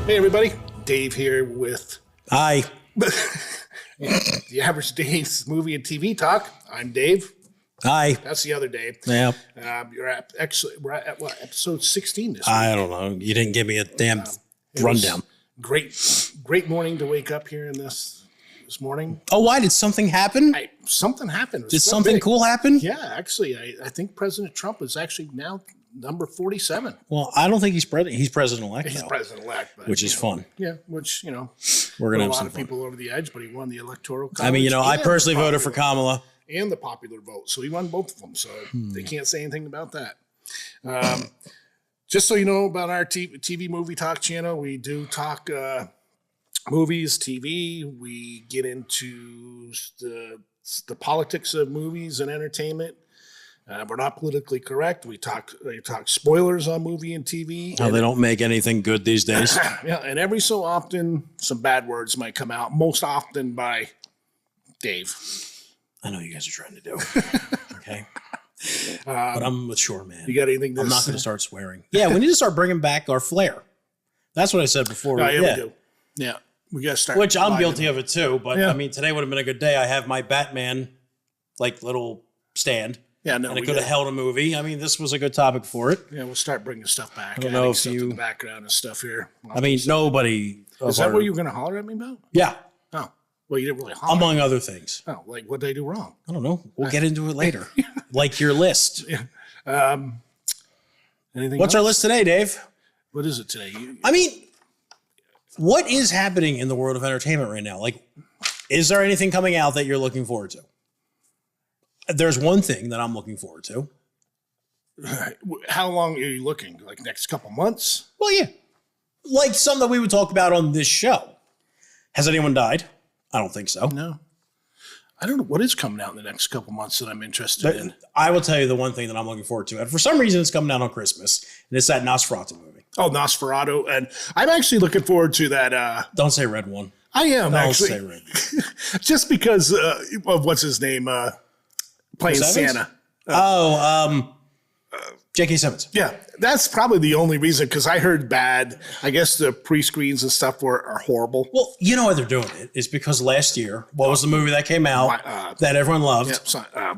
Hey everybody, Dave here with Hi. the Average Dave's Movie and TV Talk. I'm Dave. Hi. That's the other Dave. Yeah. We're at what, episode 16 this week. I don't know. You didn't give me a damn rundown. Great morning to wake up here in this morning. Oh, why? Did something happen? Something happened. Did something cool happen? Yeah, actually, I think President Trump is actually now number 47. Well, I don't think he's president. He's president-elect. He's though, president-elect. But, which is fun. Yeah, which, We're going to put a have lot some of fun. people over the edge, but he won the electoral college. I mean, I and personally the voted for popular- Kamala. and the popular vote. So he won both of them. So they can't say anything about that. Just so you know about our TV Movie Talk channel, we do talk movies, TV. We get into the politics of movies and entertainment. We're not politically correct. We talk spoilers on movie and TV. How they don't make anything good these days. Yeah, and every so often, some bad words might come out, most often by Dave. I know you guys are trying to do. Okay. But I'm mature, man. You got anything I'm not going to start swearing. Yeah, we need to start bringing back our flair. That's what I said before. Oh, yeah, we do. Yeah, we got to start. Which I'm guilty of it too. But Yeah. I mean, today would have been a good day. I have my Batman, little stand. Yeah, no, And it could have held a movie. I mean, this was a good topic for it. Yeah, we'll start bringing stuff back. I don't know if stuff to you- the background and stuff here. I mean, nobody. Is that what you were going to holler at me about? Yeah, Oh, well, you didn't really holler. among other things. Oh, like what did I do wrong? I don't know. We'll get into it later. Like your list. Anything? What's our else? list today, Dave? What is it today? I mean, what is happening in the world of entertainment right now? Like, is there anything coming out that you're looking forward to? There's one thing that I'm looking forward to. How long are you looking? Like next couple months? Well, yeah. Like some that we would talk about on this show. Has anyone died? I don't think so. No. I don't know what is coming out in the next couple months that I'm interested in. I will tell you the one thing that I'm looking forward to. And for some reason, it's coming out on Christmas. And it's that Nosferatu movie. Oh, Nosferatu. And I'm actually looking forward to that. Don't say red one. I am Don't actually. say red. Just because of what's his name playing Chris Evans? Santa. J.K. Simmons. Yeah, that's probably the only reason, because I heard bad. I guess the pre-screens and stuff are horrible. Well, you know why they're doing it. It's because last year, what was the movie that came out that everyone loved?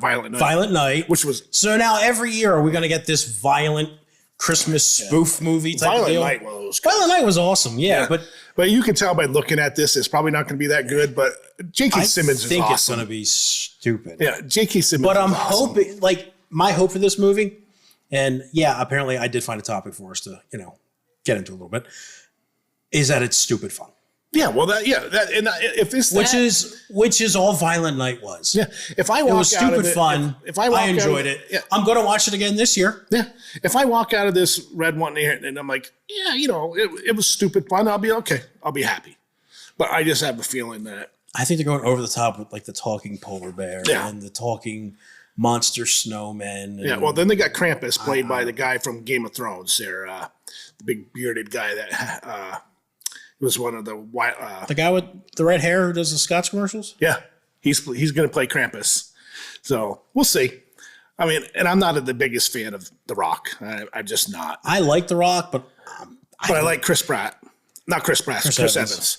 Violent Night. Violent Night. Which was So now every year, are we going to get this violent Christmas spoof movie type of Violent deal? Night. Well, it was good. Violent Night was awesome, yeah. But you can tell by looking at this, it's probably not going to be that good. But J.K. Simmons I think is it's awesome. going to be stupid. Yeah, J.K. Simmons. But I'm is awesome. hoping, my hope for this movie, and yeah, apparently I did find a topic for us to, get into a little bit, is that it's stupid fun. Yeah, well, if this Which is all Violent Night was. yeah, if I walk It was out of stupid it, fun. if I walk I enjoyed out of, it. Yeah, I'm going to watch it again this year. yeah. If I walk out of this red one here and I'm like, yeah, it was stupid fun, I'll be okay. I'll be happy. But I just have a feeling that I think they're going over the top with the talking polar bear and the talking monster snowmen. yeah. Well, then they got Krampus played by the guy from Game of Thrones. There, the big bearded guy that was one of the the guy with the red hair who does the Scotch commercials. yeah, he's going to play Krampus. So we'll see. I mean, and I'm not the biggest fan of The Rock. I'm just not. I like The Rock, but I like Chris Pratt. Not Chris Pratt, Chris Evans.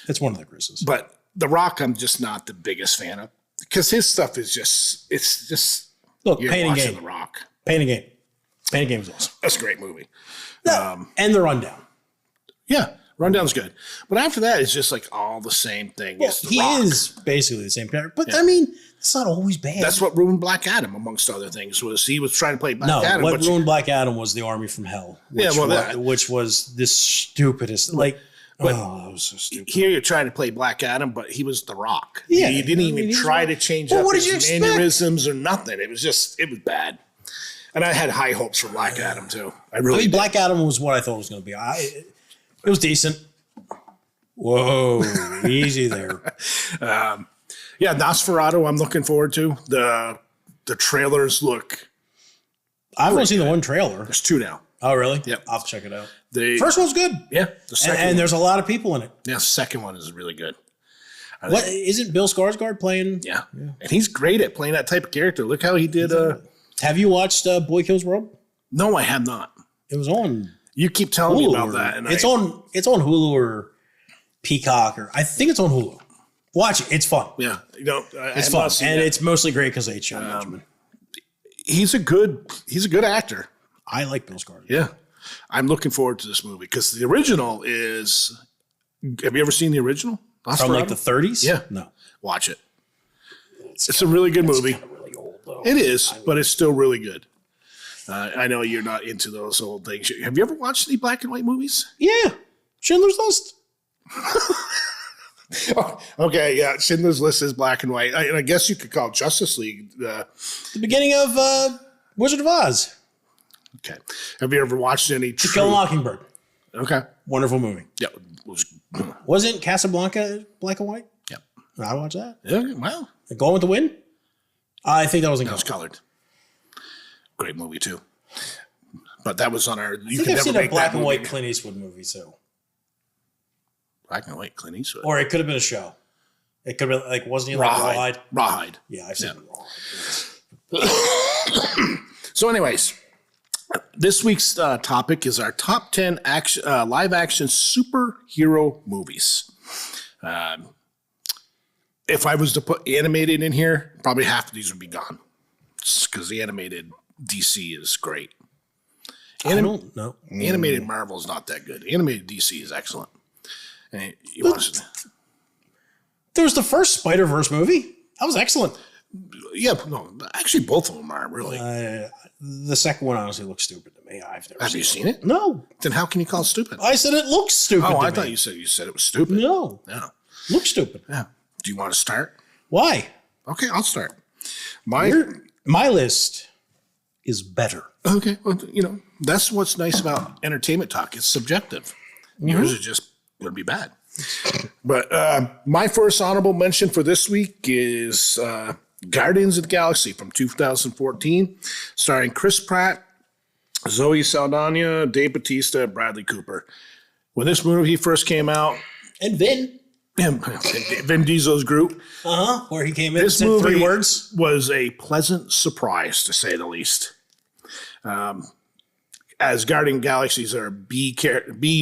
It's one of the Chris's. But The Rock, I'm just not the biggest fan of, because his stuff is just Look, you're Pain and watching Gain. The Rock. Pain and Gain. Pain and Gain was awesome. That's a great movie. And The Rundown. Yeah, Rundown's good. But after that, it's just like all the same thing. Well, as The he Rock. is basically the same character. But, I mean, it's not always bad. That's what ruined Black Adam, amongst other things, was he was trying to play Black No, Adam. what but ruined Black Adam was The Army from Hell. Which, which was the stupidest. That was so stupid. here you're trying to play Black Adam, but he was The Rock. Yeah, he didn't even try to change up what did his you expect? mannerisms or nothing. It was bad. And I had high hopes for Black Adam, too. I I really mean, did. Black Adam was what I thought it was going to be. It was decent. Whoa, easy there. Yeah, Nosferatu, I'm looking forward to. The trailers look. I've only seen the one trailer. There's two now. Oh, really? Yep. I'll have to check it out. The First one's good. yeah, the second And there's a lot of people in it. second one is really good. What isn't Bill Skarsgård playing? Yeah. And he's great at playing that type of character. Look how he did. Have you watched Boy Kills World? No, I have not. It was on You keep telling me about Hulu. that. And It's on Hulu or Peacock, or I think it's on Hulu. Watch it. It's fun. Yeah. It's fun. And it's mostly great because H. John Benjamin. He's a good actor. I like Bill Skarsgård. Yeah. I'm looking forward to this movie because the original is. Have you ever seen the original? From like the 30s? Yeah. No. Watch it. It's a really good movie. Kind of really old, though. It is, but it's still really good. I know you're not into those old things. Have you ever watched any black and white movies? Yeah. Schindler's List. Oh, okay, yeah. Schindler's List is black and white. I guess you could call Justice League. The beginning of Wizard of Oz. Okay. Have you ever watched any? To Kill a Mockingbird. Okay. Wonderful movie. Yeah. Wasn't Casablanca black and white? Yeah. I watched that. Yeah. Well, Gone with the Wind? I think that was in that was color. colored. Great movie too. But that was on our. I think I've seen a black and white Clint Eastwood movie too. Black and white Clint Eastwood. Or it could have been a show. It could have been like, wasn't he like Rawhide? Rawhide. Yeah, I've seen Rawhide. So, anyways, this week's topic is our top 10 live action superhero movies. If I was to put animated in here, probably half of these would be gone because the animated DC is great. I don't know. Animated Marvel is not that good. Animated DC is excellent. And There was the first Spider-Verse movie. That was excellent. yeah, no, actually, both of them are really. The second one honestly looks stupid to me. I've never Have you seen it? No. Then how can you call it stupid? I said it looks stupid Oh, to I me. thought you said it was stupid. No. No. Looks stupid. Yeah. Do you want to start? Why? Okay, I'll start. My list is better. okay. Well, that's what's nice about entertainment talk. It's subjective. Yours is just going to be bad. But my first honorable mention for this week is Guardians of the Galaxy from 2014, starring Chris Pratt, Zoe Saldana, Dave Bautista, and Bradley Cooper. When this movie first came out, And Vin. Vin Diesel's Groot. Where he came in and This said movie 3 words. was a pleasant surprise, to say the least. As Guardian Galaxies are B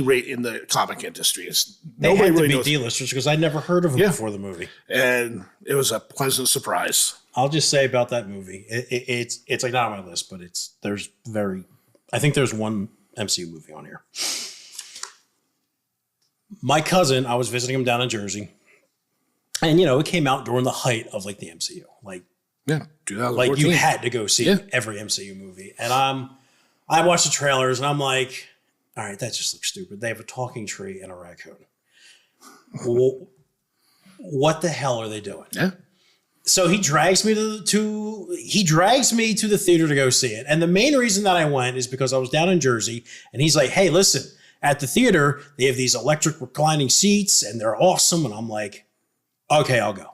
rate in the comic industry. They Nobody had to really be knows. D-listers because I'd never heard of them Yeah. before the movie. And it was a pleasant surprise. I'll just say about that movie, it's like not on my list, but I think there's one MCU movie on here. My cousin, I was visiting him down in Jersey, and it came out during the height of like the MCU, Yeah, 2014. like you had to go see Yeah. every MCU movie, and I watched the trailers and I'm like, all right, that just looks stupid. They have a talking tree and a raccoon. Well, what the hell are they doing? Yeah. So he drags me to the theater to go see it. And the main reason that I went is because I was down in Jersey and he's like, hey, listen, at the theater, they have these electric reclining seats and they're awesome. And I'm like, okay, I'll go.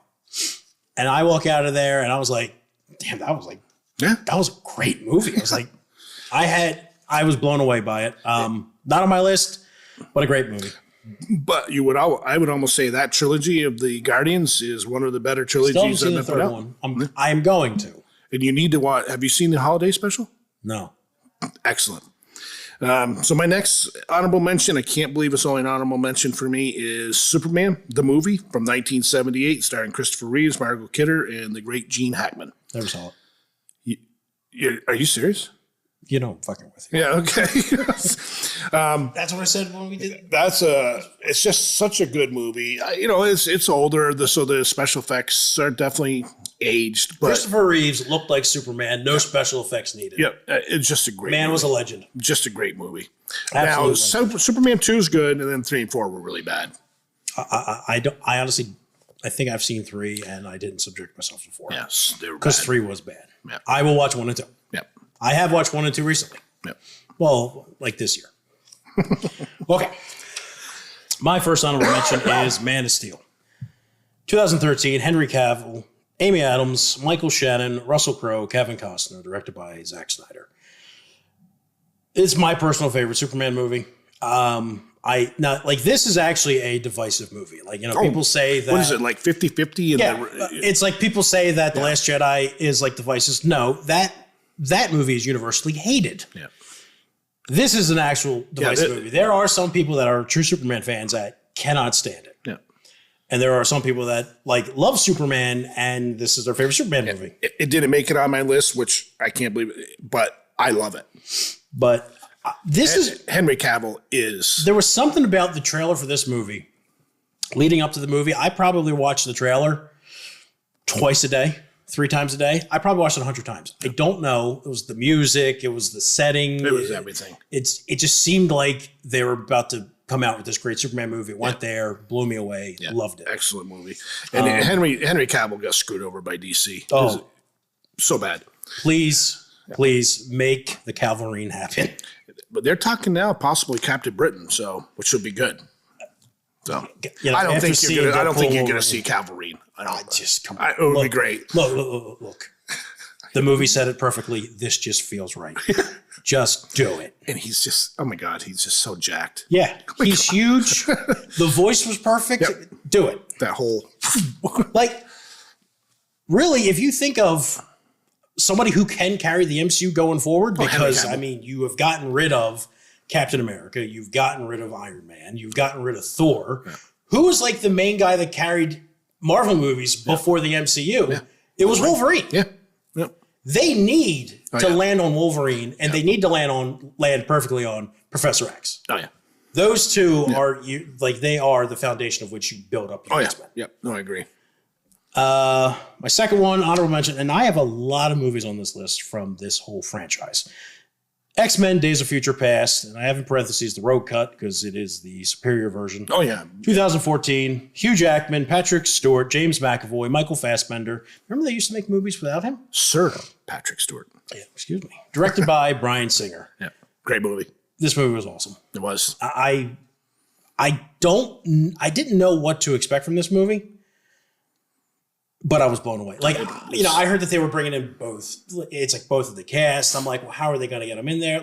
And I walk out of there and I was like, damn, that was a great movie. I was like, I was blown away by it. Not on my list, but a great movie. But I would almost say that trilogy of the Guardians is one of the better trilogies Still haven't seen that the been put third out. one. I'm going to. And you need to watch. Have you seen the holiday special? No. Excellent. So my next honorable mention, I can't believe it's only an honorable mention for me, is Superman, the movie from 1978, starring Christopher Reeves, Margot Kidder, and the great Gene Hackman. Never saw it. Are you serious? I'm fucking with you. Yeah, okay. That's what I said when we did. It's just such a good movie. It's older, so the special effects are definitely aged. But Christopher Reeves looked like Superman. No special effects needed. yeah, it's just a great Man movie. was a legend. Just a great movie. Absolutely. Now, Superman 2 is good, and then 3 and 4 were really bad. I honestly, I think I've seen 3 and I didn't subject myself to 4. Yes, they were Because bad. 3 was bad. Yeah. I will watch 1 and 2. Yep. I have watched 1 and 2 recently. Yep. Well, like this year. Okay. My first honorable mention is Man of Steel. 2013, Henry Cavill, Amy Adams, Michael Shannon, Russell Crowe, Kevin Costner, directed by Zack Snyder. It's my personal favorite Superman movie. This is actually a divisive movie. People say that. What is it, like 50-50? Yeah, it's like people say that The Last Jedi is like divisive. No, that movie is universally hated. Yeah. This is an actual divisive movie. There are some people that are true Superman fans that cannot stand it. Yeah. And there are some people that love Superman, and this is their favorite Superman movie. It didn't make it on my list, which I can't believe it, but I love it. But Henry Cavill is. There was something about the trailer for this movie leading up to the movie. I probably watched the trailer twice a day, 3 times a day. I probably watched it 100 times. I don't know. It was the music. It was the setting. It was everything. It just seemed like they were about to come out with this great Superman movie. Went there, blew me away. Yeah. Loved it. Excellent movie. And Henry Cavill got screwed over by DC. Oh, so bad. Please make the Calvarine happen. But they're talking now possibly Captain Britain, which should be good. So I don't think you're going to see Calvarine. It would be great. Look. The movie said it perfectly. This just feels right. Just do it. And he's just, oh my God, he's just so jacked. Yeah, he's huge. The voice was perfect. Yep. Do it. That whole, really, if you think of somebody who can carry the MCU going forward, because you have gotten rid of Captain America, you've gotten rid of Iron Man, you've gotten rid of Thor. Yeah. Who was the main guy that carried Marvel movies before the MCU? Yeah. It was Wolverine. Yeah. Yeah. They need to land on Wolverine, and they need to land perfectly on Professor X. Oh yeah, those two are they are the foundation of which you build up your X-Men. Yep. No, I agree. My second one, honorable mention, and I have a lot of movies on this list from this whole franchise. X-Men: Days of Future Past, and I have in parentheses the Road Cut because it is the superior version. Oh yeah, 2014. Hugh Jackman, Patrick Stewart, James McAvoy, Michael Fassbender. Remember they used to make movies without him? Sir Patrick Stewart. Yeah, excuse me. Directed by Bryan Singer. Yeah, great movie. This movie was awesome. It was. I didn't know what to expect from this movie, but I was blown away. I heard that they were bringing in both. It's both of the cast. I'm like, well, how are they going to get them in there?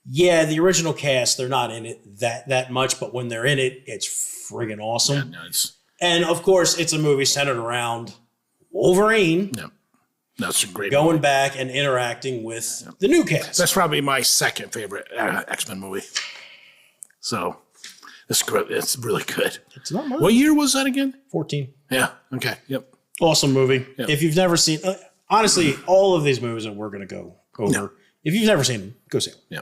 The original cast, they're not in it that much, but when they're in it, it's friggin' awesome. Yeah, and of course, it's a movie centered around Wolverine. Yeah. That's a great going movie. back and interacting with the new cast. That's probably my second favorite X-Men movie. So it's good. It's really good. It's not mine. What year was that again? 14. Yeah. Okay. Yep. Awesome movie. Yep. If you've never seen, honestly, all of these movies that we're going to go over, if you've never seen them, go see them. Yeah.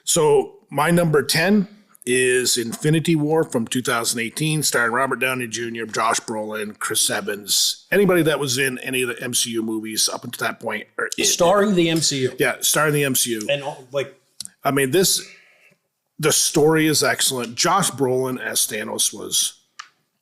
So my number 10 is Infinity War from 2018, starring Robert Downey Jr., Josh Brolin, Chris Evans, anybody that was in any of the MCU movies up until that point. Starring the MCU. Yeah, starring the MCU. And the story is excellent. Josh Brolin as Thanos was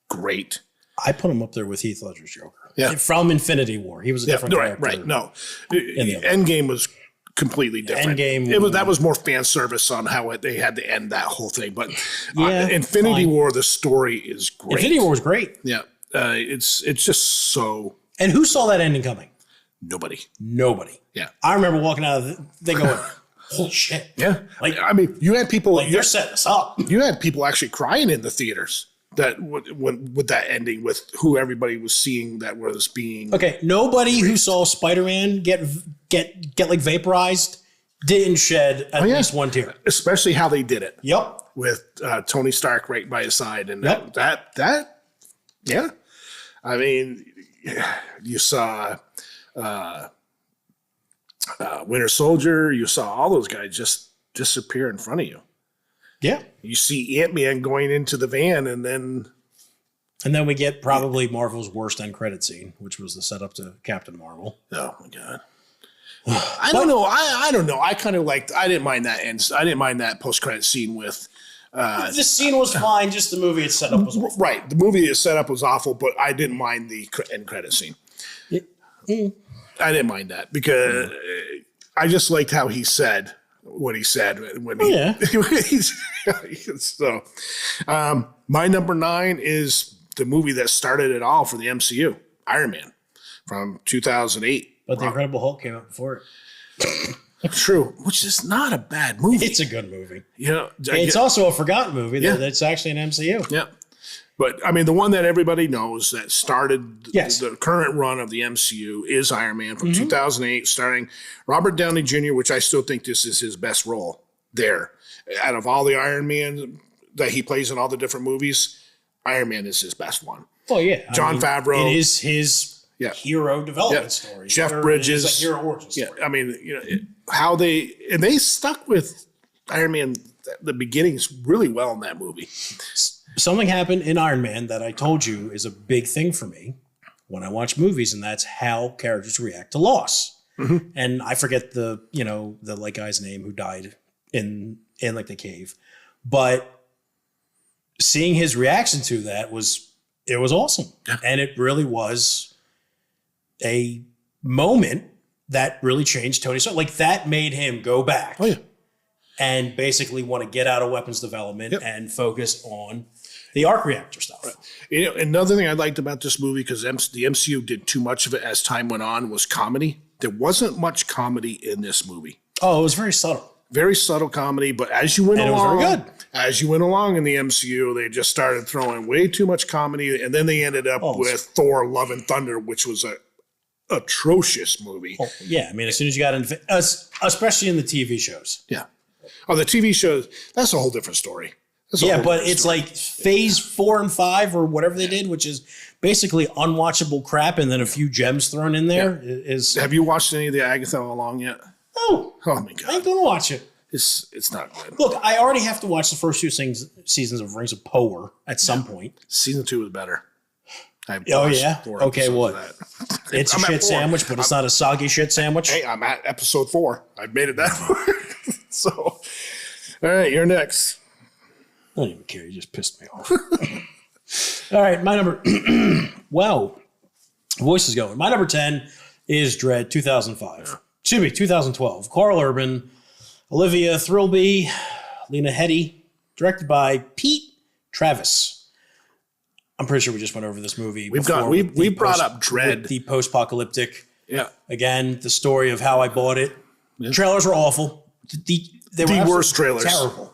great. I put him up there with Heath Ledger's Joker. Yeah. From Infinity War. He was a different character. Right. No. Endgame was completely different. That was more fan service on how they had to end that whole thing. But Infinity War, the story is great. Infinity War was great. Yeah. It's just so. And who saw that ending coming? Nobody. Yeah. I remember walking out of the thing going, holy shit. Yeah. You had people. They're setting us up. You had people actually crying in the theaters. That with that ending, with who everybody was seeing that was being nobody who saw Spider-Man get vaporized didn't shed at least one tear, especially how they did it. Yep, with Tony Stark right by his side, and that I mean, you saw Winter Soldier, you saw all those guys just disappear in front of you. Yeah. You see Ant-Man going into the van, and then we get probably Marvel's worst end credit scene, which was the setup to Captain Marvel. Oh my God. I don't know. I don't know. I kind of liked, I didn't mind that end. I didn't mind that post-credit scene with the scene was fine, just the movie it's set up was awful. Right. The movie it's set up was awful, but I didn't mind the end credit scene. I didn't mind that because I just liked how he said what he said when so my number 9 is the movie that started it all for the MCU, Iron Man from 2008. But the Incredible Hulk came out before it. True, which is not a bad movie. It's a good movie. It's also a forgotten movie that's actually an MCU. Yeah. But, I mean, the one that everybody knows that started the current run of the MCU is Iron Man from 2008, starring Robert Downey Jr., which I still think this is his best role. there. Out of all the Iron Man that he plays in all the different movies, Iron Man is his best one. Oh yeah, John Favreau. It is his hero development story. Jeff Bridges. It's a hero origin story. Yeah, I mean, how they stuck with Iron Man the beginnings really well in that movie. Something happened in Iron Man that I told you is a big thing for me when I watch movies, and that's how characters react to loss. Mm-hmm. And I forget the like guy's name who died in like the cave, but seeing his reaction to that was awesome. Yeah. And it really was a moment that really changed Tony Stark. Like that made him go back. Oh, yeah. And basically want to get out of weapons development and focus on the arc reactor stuff. Right. Another thing I liked about this movie, because the MCU did too much of it as time went on, was comedy. There wasn't much comedy in this movie. Oh, it was very subtle. Very subtle comedy, but as you went along, it was very good. As you went along in the MCU, they just started throwing way too much comedy, and then they ended up with Thor: Love and Thunder, which was a atrocious movie. Oh, yeah, I mean, as soon as you got into, especially in the TV shows. Yeah. Oh, the TV shows, that's a whole different story. But it's like phase 4 and 5 or whatever they did, which is basically unwatchable crap and then a few gems thrown in there. Have you watched any of the Agatha Along yet? No. Oh, my God. I ain't going to watch it. It's not good. Look, I already have to watch the first 2 seasons of Rings of Power at some point. Season 2 is better. Oh, yeah? Okay, what? It's a shit sandwich, but it's not a soggy shit sandwich? Hey, I'm at episode 4. I've made it that far. So, all right, you're next. I don't even care. You just pissed me off. All right, my number. Wow. Voice is going. My number 10 is Dread 2005. Excuse me, 2012. Carl Urban, Olivia Thirlby, Lena Headey, directed by Pete Travis. I'm pretty sure we just went over this movie. We brought up Dread. The post-apocalyptic. Yeah. Again, the story of how I bought it. Yeah. Trailers were awful. They were the worst trailers. Terrible.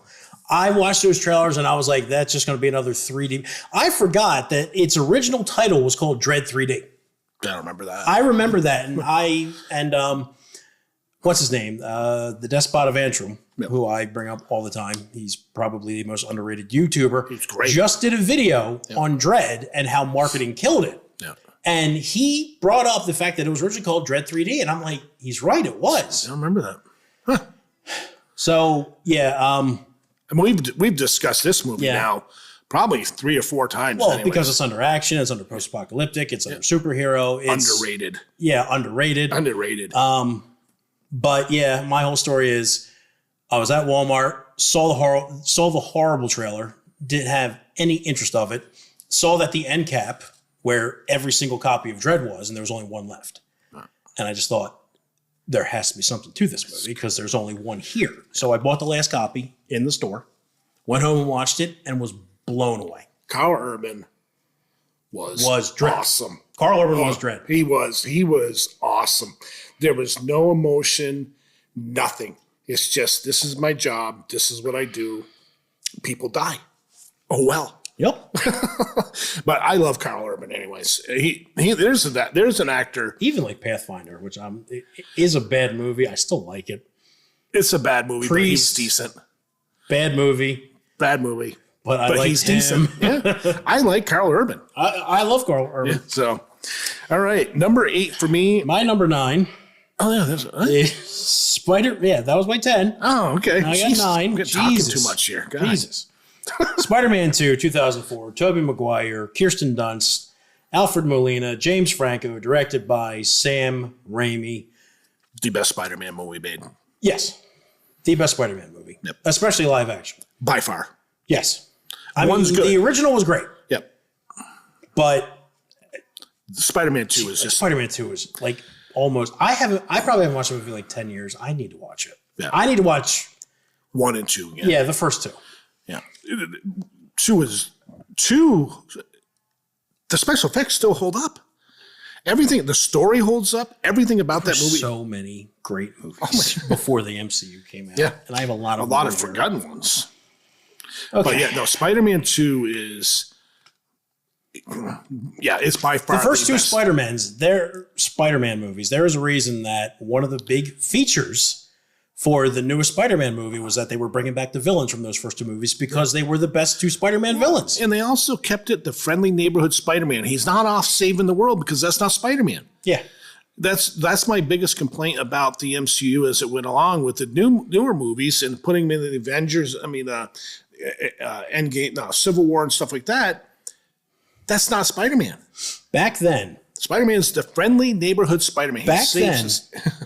I watched those trailers and I was like, that's just going to be another 3D. I forgot that its original title was called Dread 3D. I don't remember that. I remember that. And what's his name? The Despot of Antrim, who I bring up all the time. He's probably the most underrated YouTuber. He's great. Just did a video on Dread and how marketing killed it. Yeah. And he brought up the fact that it was originally called Dread 3D. And I'm like, he's right. It was. I don't remember that. Huh. So, yeah. And we've discussed this movie now probably 3 or 4 times. Well, because it's under action, it's under post-apocalyptic, it's under superhero. It's underrated. Yeah, underrated. Underrated. But yeah, my whole story is I was at Walmart, saw the horrible trailer, didn't have any interest of it, saw that the end cap where every single copy of Dread was, and there was only one left. And I just thought, there has to be something to this movie because there's only one here. So I bought the last copy in the store, went home and watched it, and was blown away. Carl Urban was Dread. Awesome. Carl Urban was Dread. He was awesome. There was no emotion, nothing. It's just, this is my job. This is what I do. People die. Oh, well. Yep. But I love Carl Urban anyways. There's an actor. Even like Pathfinder, which it is a bad movie. I still like it. It's a bad movie, but he's decent. Bad movie. Bad movie. But I like he's him. Decent. Yeah. I like Carl Urban. I love Carl Urban. Yeah, so, all right. Number 8 for me. My number 9. Oh, yeah. Spider. Yeah, that was my 10. Oh, okay. I got 9. I'm talking too much here. God. Jesus. Spider-Man 2, 2004, Tobey Maguire, Kirsten Dunst, Alfred Molina, James Franco, directed by Sam Raimi. The best Spider-Man movie made. Yes. The best Spider-Man movie. Yep. Especially live action. By far. Yes. I One's mean, good. The original was great. Yep. But Spider-Man 2 is just... Spider-Man 2 is like almost... I probably haven't watched the movie in like 10 years. I need to watch it. Yeah. I need to watch... 1 and 2. Yeah, the first 2. Yeah. 2 is... 2... The special effects still hold up. Everything, the story holds up. Everything about that movie. So many great movies before the MCU came out. Yeah. And I have a lot of forgotten ones. Okay. But yeah, no, Spider-Man 2 is... Yeah, it's by far the first 2 best. Spider-Mans, they're Spider-Man movies. There is a reason that one of the big features for the newest Spider-Man movie was that they were bringing back the villains from those first two movies because they were the best two Spider-Man villains. And they also kept it the friendly neighborhood Spider-Man. He's not off saving the world because that's not Spider-Man. Yeah. That's my biggest complaint about the MCU as it went along with the newer movies and putting them in the Avengers. I mean, Endgame, Civil War, and stuff like that. That's not Spider-Man. Back then, Spider-Man's the friendly neighborhood Spider-Man. Back then,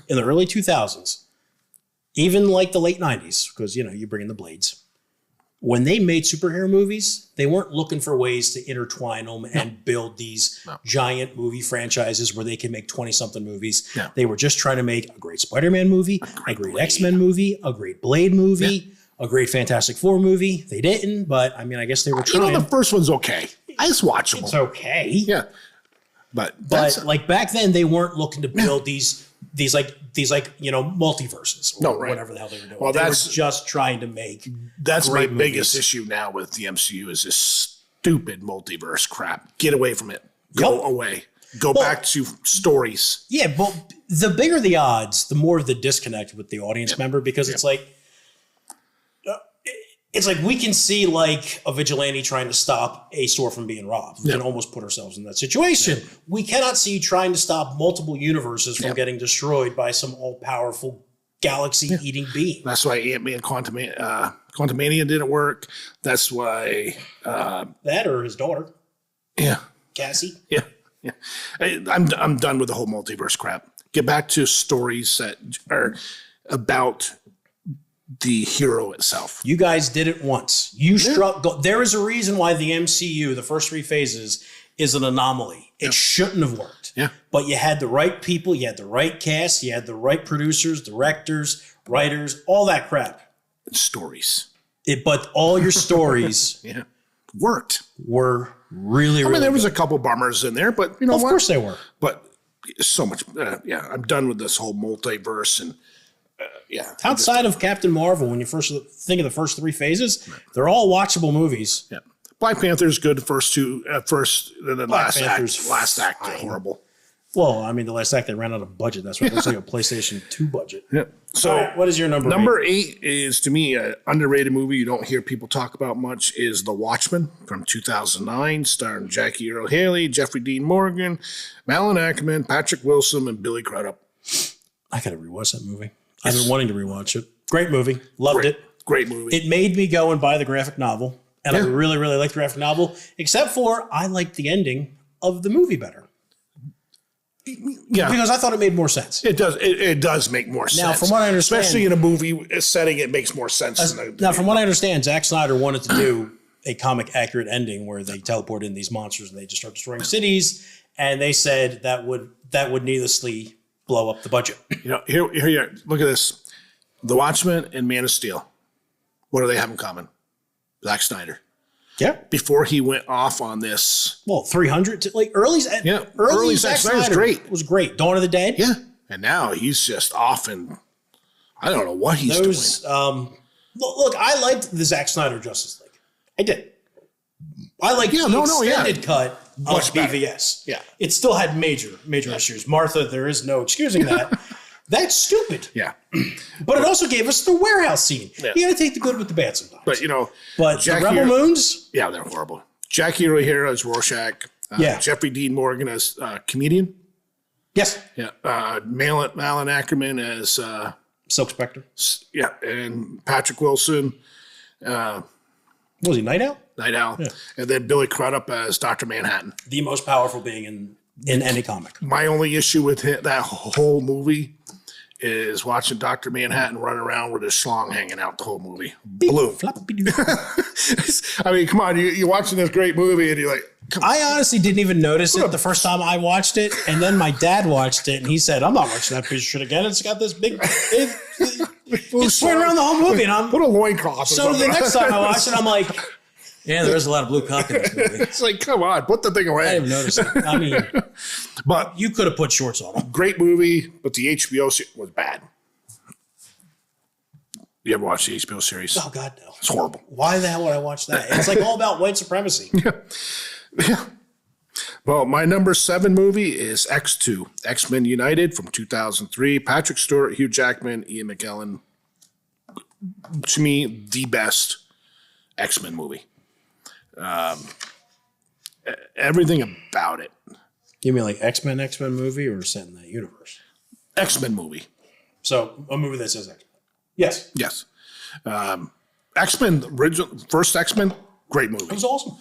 in the early 2000s, even like the late 90s, because, you bring in the Blades. When they made superhero movies, they weren't looking for ways to intertwine them and build these giant movie franchises where they can make 20-something movies. No. They were just trying to make a great Spider-Man movie, a great X-Men movie, a great Blade movie, a great Fantastic Four movie. They didn't, but, I mean, I guess they were trying. The first one's okay. It's watchable. It's okay. Yeah. But like back then, they weren't looking to build these multiverses or whatever the hell they were doing. Well, they were just trying to make. That's my biggest issue now with the MCU is this stupid multiverse crap. Get away from it. Go away. Go back to stories. Yeah, but the bigger the odds, the more the disconnect with the audience member, because it's like we can see like a vigilante trying to stop a store from being robbed. We can almost put ourselves in that situation. We cannot see trying to stop multiple universes from getting destroyed by some all-powerful galaxy-eating being. That's why Ant-Man Quantumania didn't work. That's why... that or his daughter. Yeah. Cassie. Yeah. I'm done with the whole multiverse crap. Get back to stories that are about the hero itself. You guys did it once. You struck. There is a reason why the MCU, the first three phases, is an anomaly. It shouldn't have worked. Yeah. But you had the right people, you had the right cast, you had the right producers, directors, writers, all that crap. Stories. But all your stories worked. Were really, really there was good. a couple bummers in there, but you know what? Of course they were. But so much. I'm done with this whole multiverse and Outside of Captain Marvel, when you first think of the first three phases, they're all watchable movies. Yeah. Black Panther's good. First two, and then last act horrible. Well, I mean, the last act they ran out of budget. That's what it looks like a PlayStation 2 budget. Yeah. So, what is your number? Number 8 is to me an underrated movie you don't hear people talk about much. Is The Watchmen from 2009, starring Jackie Earle Haley, Jeffrey Dean Morgan, Malin Ackerman, Patrick Wilson, and Billy Crudup. I gotta rewatch that movie. I've been wanting to rewatch it. Great movie. Loved it. Great movie. It made me go and buy the graphic novel. And I really, really liked the graphic novel, except for I liked the ending of the movie better. Yeah. Because I thought it made more sense. It does. It does make more sense. Now, from what I understand, especially in a movie setting, it makes more sense. Now, from what I understand, Zack Snyder wanted to do a comic accurate ending where they teleport in these monsters and they just start destroying cities. And they said that would needlessly blow up the budget. Here you are. Look at this. The Watchmen and Man of Steel. What do they have in common? Zack Snyder. Yeah. Before he went off on this. Well, 300 early Zack Snyder great. Was great. Dawn of the Dead. Yeah. And now he's just off and I don't know what he's doing. Look, I liked the Zack Snyder Justice League. I did. I liked the extended cut of BVS. Yeah. It still had major issues. Martha, there is no excusing that. That's stupid. Yeah. But it also gave us the warehouse scene. Yeah. You got to take the good with the bad sometimes. But, the Rebel Moons? Yeah, they're horrible. Jackie Earle Haley as Rorschach. Jeffrey Dean Morgan as comedian. Yes. Yeah. Malin Ackerman as Silk Spectre. Yeah. And Patrick Wilson. What was he, Night Owl? Night Owl. Yeah. And then Billy Crudup as Dr. Manhattan. The most powerful being in any comic. My only issue with that whole movie is watching Dr. Manhattan run around with his schlong hanging out the whole movie. Blue. I mean, come on. You're watching this great movie and you're like, I honestly didn't even notice it the first time I watched it. And then my dad watched it and he said, I'm not watching that piece of shit again. It's got this big... It's swinging around the whole movie. And put a loincloth. So the next time I watch it, I'm like... Yeah, there is a lot of blue cock in this movie. It's like, come on, put the thing away. I didn't even notice it. I mean, but you could have put shorts on them. Great movie, but the HBO series was bad. You ever watch the HBO series? Oh, God, no. It's horrible. Why the hell would I watch that? It's like all about white supremacy. Yeah. Well, my number 7 movie is X2, X-Men United from 2003. Patrick Stewart, Hugh Jackman, Ian McKellen. to me, the best X-Men movie. Everything about it. You mean like X-Men movie or set in that universe? X-Men movie. So a movie that says X-Men. Yes. Yes. X-Men, original, first X-Men, great movie. It was awesome.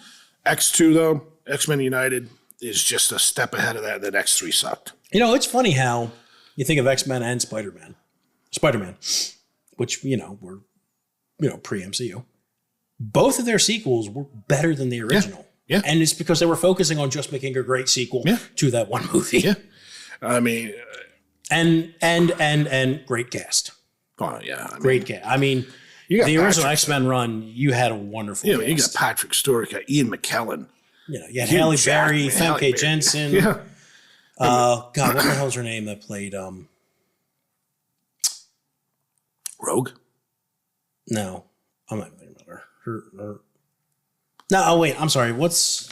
X2, though, X-Men United, is just a step ahead of that. That X3 sucked. You know, it's funny how you think of X-Men and Spider-Man, which, were, pre-MCU. Both of their sequels were better than the original. Yeah. And it's because they were focusing on just making a great sequel to that one movie. Yeah. I mean... And great cast. Oh, yeah. Great cast. I mean, the original X-Men run, you had a wonderful cast. You got Patrick Stewart, got Ian McKellen. You had Halle Berry, Femke Jensen. Yeah. God, what the hell's her name that played... Rogue? No. I'm not thinking about her. No, oh wait, I'm sorry. What is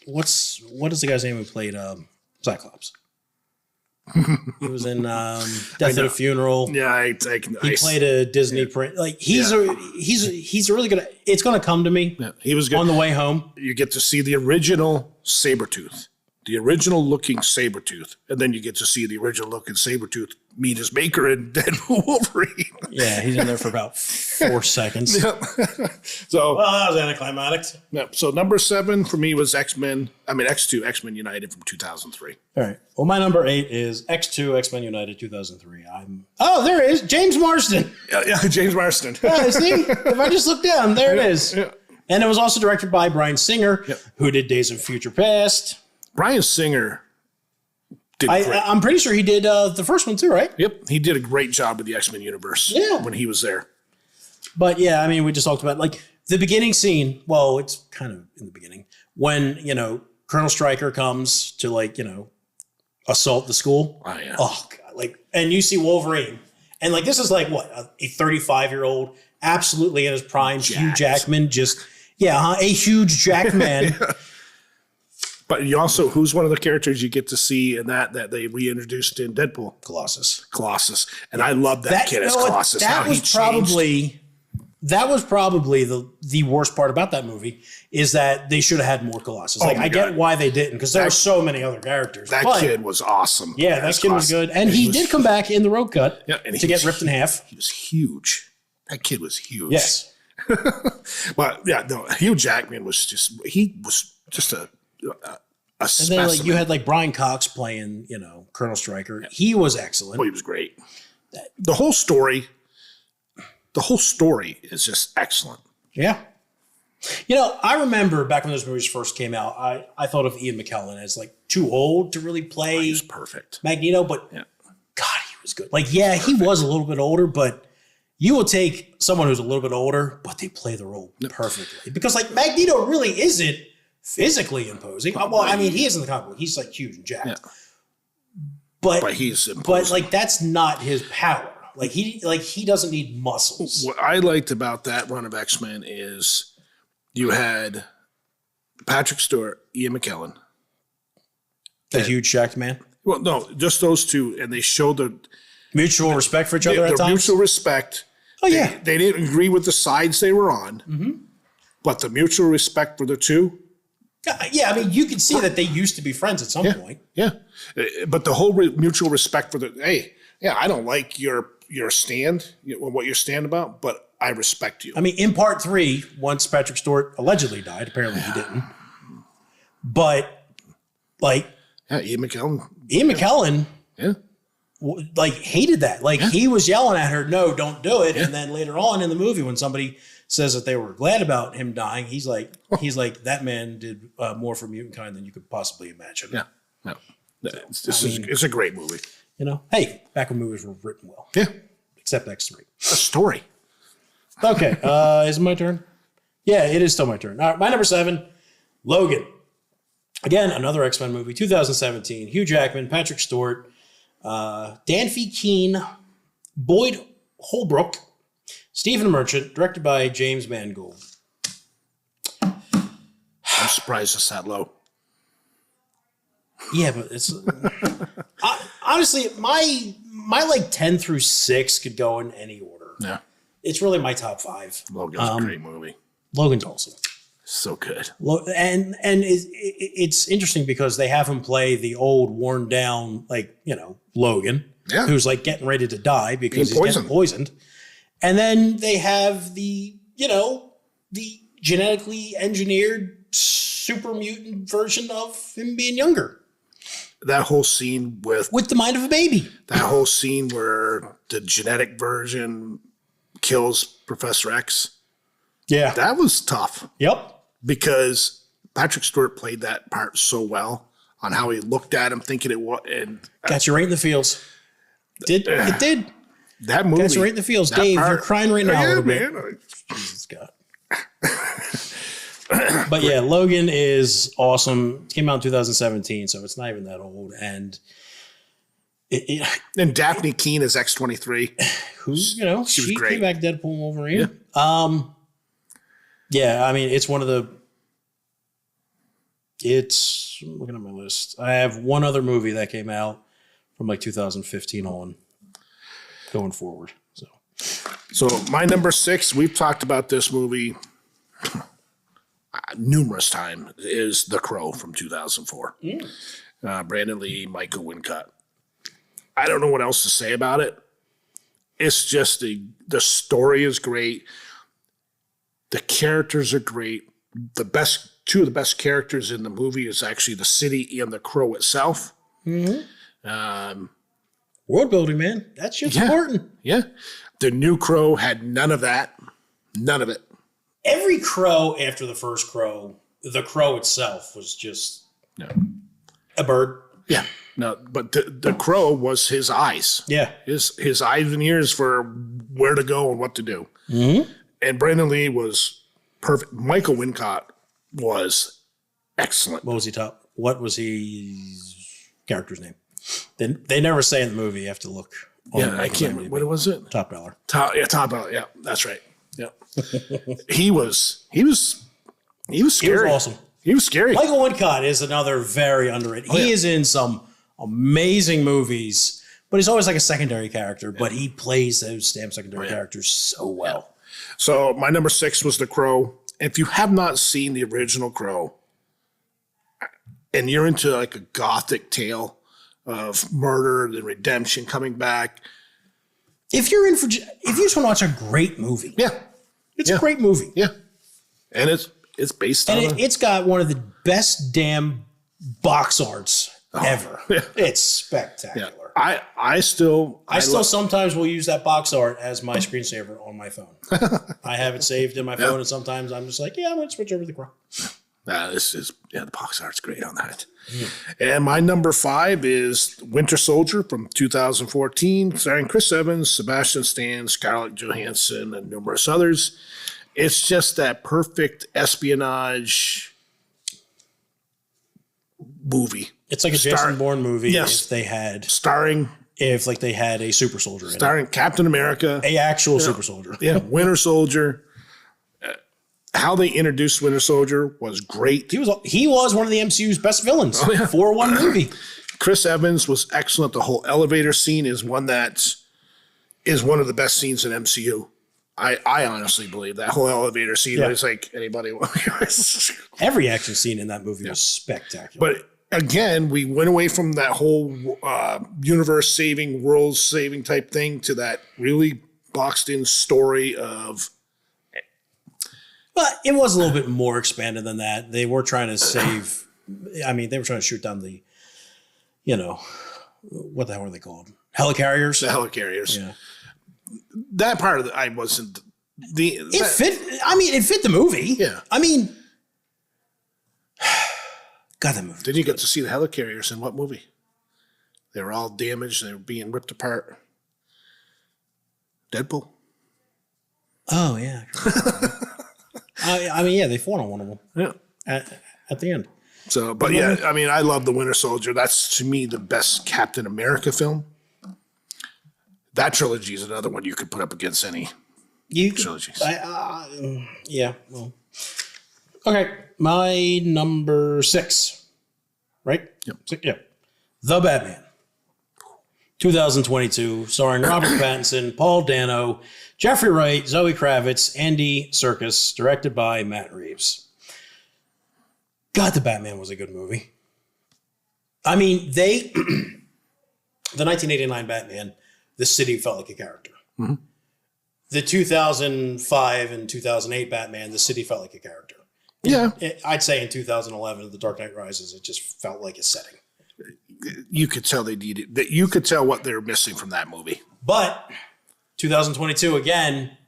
the guy's name who played Cyclops? He was in Death at a Funeral. Yeah, he played a Disney print. Like he's a really good. It's going to come to me. Yeah, he was good. On the way home. You get to see the original Sabretooth, the original looking Sabretooth, and then you get to see the original looking Sabretooth meet his maker in Deadpool Wolverine. Yeah, he's in there for about 4 seconds. Yep. So that was anticlimactic. Yep. So number 7 for me was X2, X-Men United from 2003. All right. Well, my number 8 is X2, X-Men United 2003. There it is. James Marsden. Yeah, James Marsden. Yeah, see? If I just look down, there it is. Yeah. And it was also directed by Bryan Singer, who did Days of Future Past. Bryan Singer did great. I'm pretty sure he did the first one too, right? Yep. He did a great job with the X-Men universe when he was there. But yeah, I mean, we just talked about like the beginning scene. Well, it's kind of in the beginning when, Colonel Stryker comes to assault the school. Oh, yeah. Oh, God. And you see Wolverine. And this is what, a 35-year-old, absolutely in his prime, Hugh Jackman, a huge Jackman. Yeah. But you also, who's one of the characters you get to see in that they reintroduced in Deadpool? Colossus. And I love that kid as Colossus. That was probably the worst part about that movie is that they should have had more Colossus. I get why they didn't because there were so many other characters. That kid was awesome. Yeah, that kid was good. And he did come back in the road cut to get ripped in half. He was huge. That kid was huge. Yes. But yeah, no, Hugh Jackman was just a specimen. And then you had Brian Cox playing, Colonel Stryker. Yeah. He was excellent. Oh, he was great. The whole story is just excellent. Yeah. I remember back when those movies first came out, I thought of Ian McKellen as too old to really play. He was perfect. Magneto, but God, he was good. He was a little bit older, but you will take someone who's a little bit older, but they play the role perfectly. Because Magneto really isn't physically imposing. Well, I mean, he is in the comic book. He's huge and jacked. Yeah. But he's imposing. But that's not his power. He doesn't need muscles. What I liked about that run of X-Men is you had Patrick Stewart, Ian McKellen. The huge jacked man? Well, no, just those two, and they showed the mutual respect for each other at times? Mutual respect. Oh, yeah. They didn't agree with the sides they were on, but the mutual respect for the two. Yeah, I mean, you can see that they used to be friends at some point. Yeah, but the whole mutual respect for I don't like your stand, what you're stand about, but I respect you. I mean, in part 3, once Patrick Stewart allegedly died, apparently he didn't. But Ian McKellen. Hated that. He was yelling at her, "No, don't do it." Yeah. And then later on in the movie, when somebody says that they were glad about him dying, he's like, that man did more for mutant kind than you could possibly imagine. Yeah, no, it's a great movie. Hey, back when movies were written well. Yeah, except X3. A story. Okay, is it my turn? Yeah, it is still my turn. All right, my number 7, Logan. Again, another X-Men movie, 2017. Hugh Jackman, Patrick Stewart, Danfie Keene, Boyd Holbrook, Stephen Merchant, directed by James Mangold. I'm surprised it's that low. Yeah, but it's honestly my 10 through 6 could go in any order. Yeah. it's really my top 5. Logan's a great movie. Logan's awesome. So good. And it's interesting because they have him play the old worn down, like, Logan, who's like getting ready to die because he's getting poisoned. And then they have the genetically engineered super mutant version of him being younger. That whole scene with the mind of a baby. That whole scene where the genetic version kills Professor X. Yeah. That was tough. Yep. Because Patrick Stewart played that part so well on how he looked at him thinking it was. And got you right in the feels. It did. That movie. Got you right in the feels. Dave, you're crying right now a little bit. Man. Jesus God. But yeah, Logan is awesome. It came out in 2017, so it's not even that old. And and Daphne Keane is X-23. Who, she was great. came back Deadpool and Wolverine. Yeah. Yeah, I mean, it's one of the. I'm looking at my list. I have one other movie that came out from like 2015 on, going forward. So my number 6, we've talked about this movie numerous times, is The Crow from 2004. Brandon Lee, Michael Wincott. I don't know what else to say about it. It's just the story is great. The characters are great. Two of the best characters in the movie is actually the city and the crow itself. Mm-hmm. World building, man. That's just important. Yeah. The new Crow had none of that. None of it. Every crow after the first crow, the crow itself was just a bird. Yeah. No, but the crow was his eyes. Yeah. His eyes and ears for where to go and what to do. Mm-hmm. And Brandon Lee was perfect. Michael Wincott was excellent. What was his character's name? They never say in the movie. You have to look. I can't remember. What was it? Top Dollar. Top Dollar. Yeah, that's right. Yeah. He was scary. He was awesome. He was scary. Michael Wincott is another very underrated. He is in some amazing movies, but he's always like a secondary character, but he plays those damn secondary characters so well. So my number 6 was The Crow. If you have not seen the original Crow and you're into like a gothic tale of murder and redemption coming back. If you just want to watch a great movie. Yeah. It's a great movie. Yeah. And it's based on it's got one of the best damn box arts ever. Yeah. It's spectacular. Yeah. I still sometimes will use that box art as my screensaver on my phone. I have it saved in my phone, and sometimes I'm just like, I'm going to switch over to the Crow. The box art's great on that. And my number 5 is Winter Soldier from 2014, starring Chris Evans, Sebastian Stan, Scarlett Johansson, and numerous others. It's just that perfect espionage movie. It's like a Jason Bourne movie. Yes. If they had a super soldier starring Captain America, a actual super soldier. Yeah, Winter Soldier. How they introduced Winter Soldier was great. He was one of the MCU's best villains for one movie. Chris Evans was excellent. The whole elevator scene is one that is one of the best scenes in MCU. I honestly believe that whole elevator scene is like anybody. Every action scene in that movie was spectacular. But again, we went away from that whole universe saving, world saving type thing to that really boxed in story of. But it was a little bit more expanded than that. They were trying to save. They were trying to shoot down the, what the hell were they called? Helicarriers. The helicarriers. Yeah. That part of I wasn't It fit the movie. Yeah. God, that movie. Did you get to see the helicarriers in what movie? They were all damaged. They were being ripped apart. Deadpool. Oh yeah. They fought on one of them. Yeah. At the end. So, but yeah, I love The Winter Soldier. That's to me the best Captain America film. That trilogy is another one you could put up against any trilogies. Yeah. Well. Okay, my number 6. Right? Yep. Yeah. The Batman. 2022, starring Robert Pattinson, Paul Dano, Jeffrey Wright, Zoe Kravitz, Andy Serkis, directed by Matt Reeves. God, the Batman was a good movie. I mean, the 1989 Batman, the city felt like a character. Mm-hmm. The 2005 and 2008 Batman, the city felt like a character. Yeah. I'd say in 2011, The Dark Knight Rises, it just felt like a setting. You could tell they needed that. You could tell what they were missing from that movie. But 2022, again,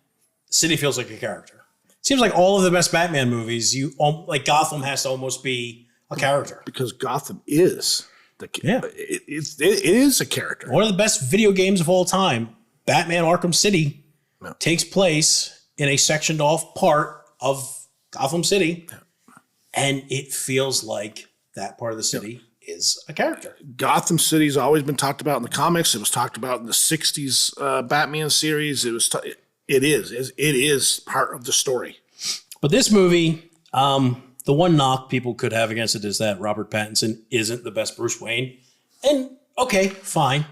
city feels like a character. Seems like all of the best Batman movies, like Gotham has to almost be a character. Because Gotham is it is a character. One of the best video games of all time, Batman Arkham City, takes place in a sectioned off part of Gotham City, and it feels like that part of the city is a character. Gotham City's always been talked about in the comics. It was talked about in the 60s Batman series. It is part of the story. But this movie, the one knock people could have against it is that Robert Pattinson isn't the best Bruce Wayne. And okay, fine.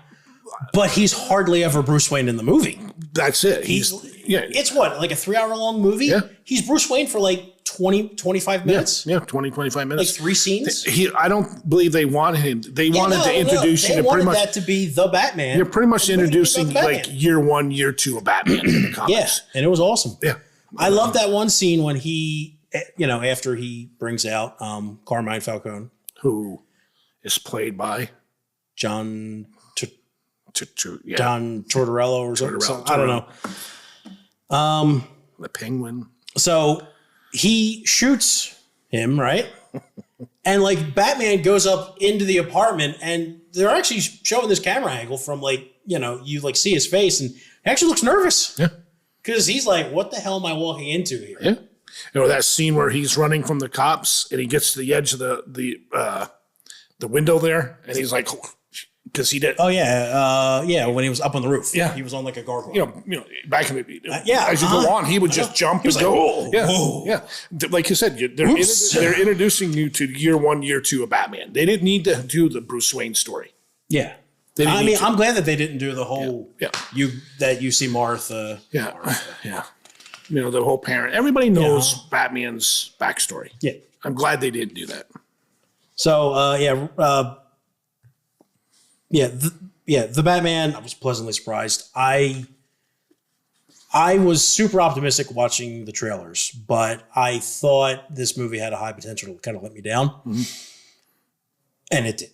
But he's hardly ever Bruce Wayne in the movie. That's it. It's what, like a 3-hour-long movie? Yeah. He's Bruce Wayne for like 20, 25 minutes? Yeah, 20, 25 minutes. Like 3 scenes? I don't believe they wanted him. They wanted to introduce you to pretty much. They wanted that to be the Batman. You're pretty much introducing like year 1, year 2 of Batman in the comics. Yeah, and it was awesome. Yeah. I love that one scene when he, after he brings out Carmine Falcone. Who is played by? John Yeah. John Tortorella or something. I don't know. The Penguin. So he shoots him, right? And like Batman goes up into the apartment, and they're actually showing this camera angle from you like see his face, and he actually looks nervous. Yeah. Because he's like, what the hell am I walking into here? Yeah. That scene where he's running from the cops and he gets to the edge of the window there, and he's like, because he did. Oh yeah, when he was up on the roof. Yeah, he was on like a gargoyle. Back in the as you go on, he would just jump and go. Whoa. Yeah. Like you said, they're introducing you to year 1, year 2 of Batman. They didn't need to do the Bruce Wayne story. Yeah. I'm glad that they didn't do the whole you see Martha. Yeah. Yeah. The whole parent. Everybody knows Batman's backstory. Yeah. I'm glad they didn't do that. So the Batman, I was pleasantly surprised. I was super optimistic watching the trailers, but I thought this movie had a high potential to kind of let me down. Mm-hmm. And it did.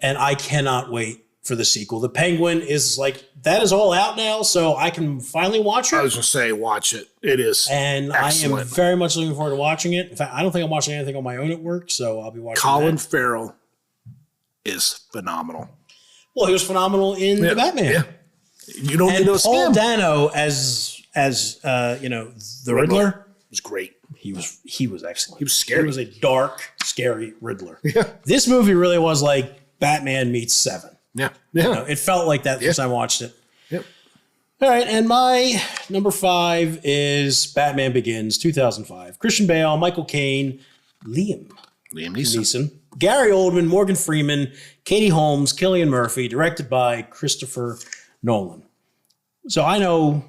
And I cannot wait for the sequel. The Penguin is that is all out now, so I can finally watch it. I was going to say, watch it. It is excellent. I am very much looking forward to watching it. In fact, I don't think I'm watching anything on my own at work, so I'll be watching Colin Farrell is phenomenal. Well, he was phenomenal in The Batman. Yeah. You don't need to Paul Dano as the Riddler was great. He was excellent. He was scary. He was a dark, scary Riddler. Yeah. This movie really was like Batman meets Seven. Yeah. Yeah. It felt like that the first time I watched it. Yep. All right, and my number 5 is Batman Begins, 2005. Christian Bale, Michael Caine, Liam Neeson, Gary Oldman, Morgan Freeman, Katie Holmes, Cillian Murphy, directed by Christopher Nolan. So I know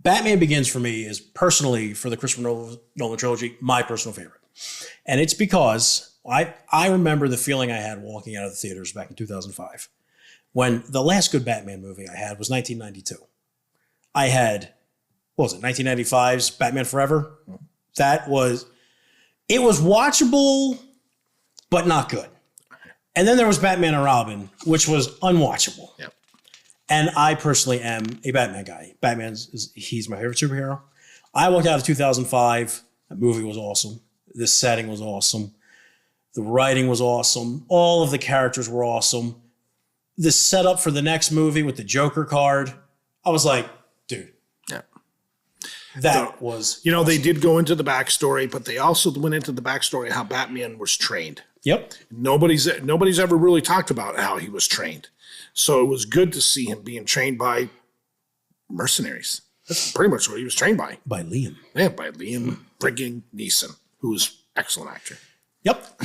Batman Begins for me is personally, for the Christopher Nolan trilogy, my personal favorite. And it's because I remember the feeling I had walking out of the theaters back in 2005. When the last good Batman movie I had was 1992. I had, 1995's Batman Forever? It was watchable, but not good. And then there was Batman and Robin, which was unwatchable. Yep. And I personally am a Batman guy. He's my favorite superhero. I walked out of 2005. That movie was awesome. The setting was awesome. The writing was awesome. All of the characters were awesome. The setup for the next movie with the Joker card, I was like, dude. Yeah. That was awesome. They did go into the backstory, but they also went into the backstory of how Batman was trained. Yep. Nobody's ever really talked about how he was trained. So it was good to see him being trained by mercenaries. That's pretty much what he was trained by. By Liam. Yeah, by Liam frigging Neeson, who's an excellent actor. Yep.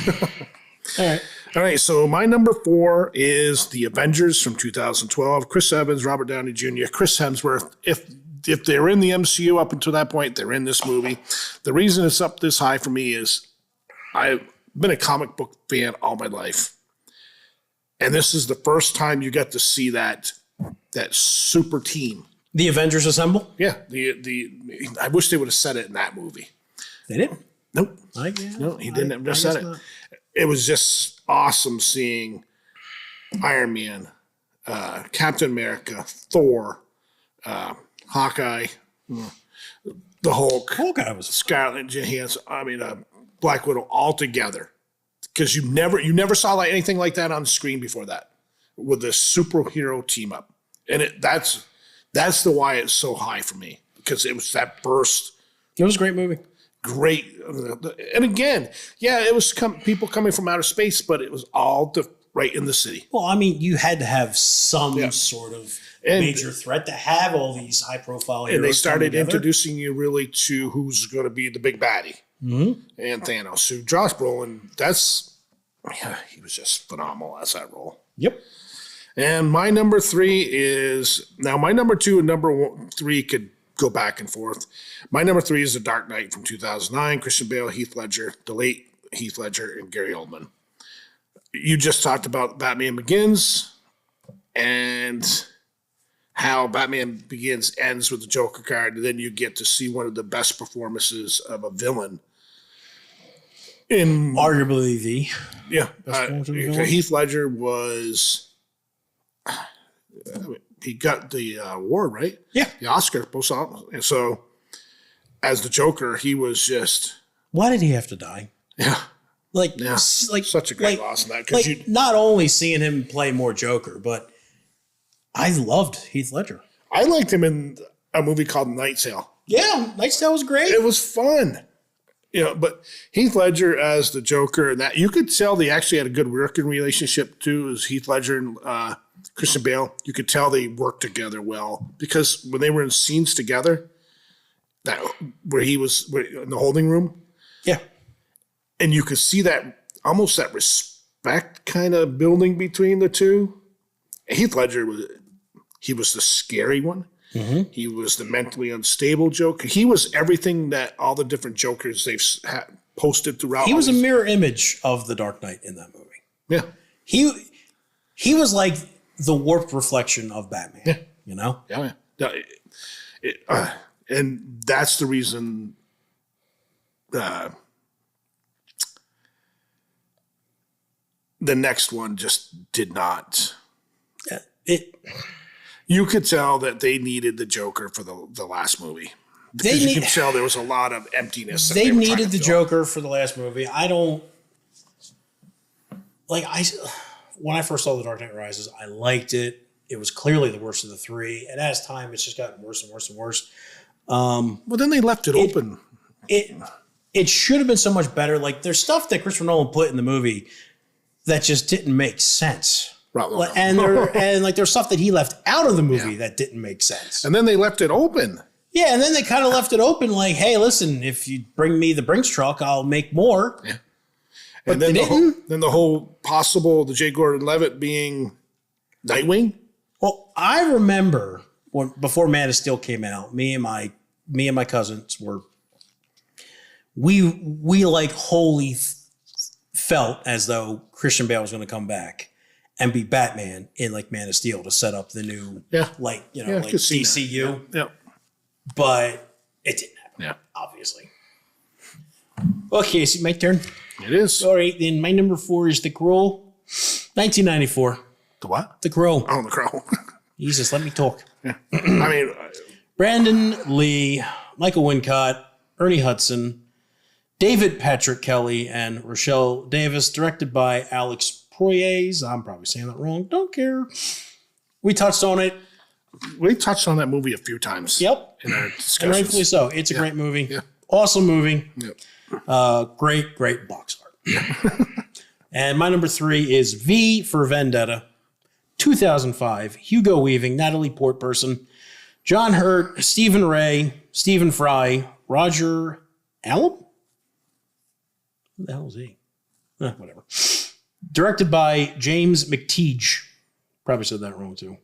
All right, so my number 4 is The Avengers from 2012. Chris Evans, Robert Downey Jr., Chris Hemsworth. If they're in the MCU up until that point, they're in this movie. The reason it's up this high for me is I've been a comic book fan all my life. And this is the first time you get to see that super team. The Avengers Assemble? Yeah. I wish they would have said it in that movie. They didn't? Nope. No, he didn't. Just said it. Not. It was just awesome seeing Iron Man, Captain America, Thor, Hawkeye, the Hulk, Hawkeye was Scarlett Johansson. Black Widow all together, because you never saw anything like that on the screen before that with the superhero team up, and that's the why it's so high for me, because it was that burst. It was a great movie. Great, and again, yeah, it was people coming from outer space, but it was all right in the city. Well, I mean, you had to have some sort of major threat to have all these high-profile heroes. And they started introducing you really to who's going to be the big baddie. Mm-hmm. And Thanos. So Josh Brolin, he was just phenomenal as that role. Yep. And my number 3 is, now my number 2 and number 3 could go back and forth. My number 3 is The Dark Knight from 2009, Christian Bale, Heath Ledger, the late Heath Ledger, and Gary Oldman. You just talked about Batman Begins and how Batman Begins ends with the Joker card, and then you get to see one of the best performances of a villain. Arguably the Heath Ledger was he got the award, right? Yeah, the Oscar. And so as the Joker, he was just, why did he have to die? Like such a great loss in that, because not only seeing him play more Joker, but I loved Heath Ledger. I liked him in a movie called Night Sale. Yeah, Night Sale was great. It was fun. But Heath Ledger as the Joker, and that you could tell they actually had a good working relationship too, as Heath Ledger and Christian Bale. You could tell they worked together well, because when they were in scenes together, where he was in the holding room, and you could see that almost that respect kind of building between the two. Heath Ledger was the scary one. Mm-hmm. He was the mentally unstable Joker. He was everything that all the different Jokers they've posted throughout. He was a mirror image of the Dark Knight in that movie. Yeah. He was like the warped reflection of Batman. Yeah. You know? Yeah. And that's the reason the next one just did not. You could tell that they needed the Joker for the last movie. You could tell there was a lot of emptiness. They needed the Joker for the last movie. When I first saw The Dark Knight Rises, I liked it. It was clearly the worst of the 3. And as time, it's just gotten worse and worse and worse. Well, then they left it open. It should have been so much better. Like, there's stuff that Christopher Nolan put in the movie that just didn't make sense. Right. And there's stuff that he left out of the movie that didn't make sense. And then they left it open. Yeah, and then they kind of left it open, like, hey, listen, if you bring me the Brinks truck, I'll make more. Yeah. But then the whole possible, the J. Gordon Levitt being Nightwing. Well, I remember before Man of Steel came out, me and my cousins we like wholly felt as though Christian Bale was going to come back and be Batman in like Man of Steel to set up the new DCU. Yeah. But it didn't happen. Yeah. Obviously. Okay, so my turn. It is. All right, then my number 4 is The Crow. 1994. The what? The Crow. Oh, The Crow. Jesus, let me talk. Yeah. I mean, Brandon Lee, Michael Wincott, Ernie Hudson, David Patrick Kelly, and Rochelle Davis, directed by Alex Proyas. I'm probably saying that wrong. Don't care. We touched on it. We touched on that movie a few times. Yep. In our discussions. And rightfully so. It's a great movie. Yeah. Awesome movie. Yep. Great box art. And my number 3 is V for Vendetta. 2005. Hugo Weaving, Natalie Portperson, John Hurt, Stephen Ray, Stephen Fry, Roger Allam? Who the hell is he? Whatever. Directed by James McTeague. Probably said that wrong too.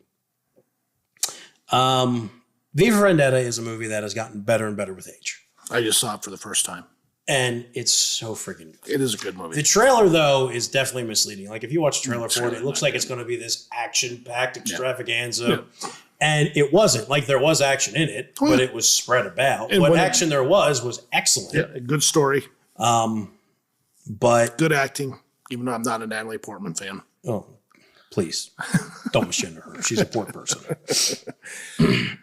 V for Vendetta is a movie that has gotten better and better with age. I just saw it for the first time. And it's so freaking good. It is a good movie. The trailer, though, is definitely misleading. Like, if you watch the trailer for it, it looks like it's going to be this action-packed extravaganza. Yeah. And it wasn't. Like, there was action in it, but it was spread about. And what action there was excellent. Yeah, a good story. But good acting, even though I'm not a Natalie Portman fan. Oh, please. Don't misgender her. She's a poor person.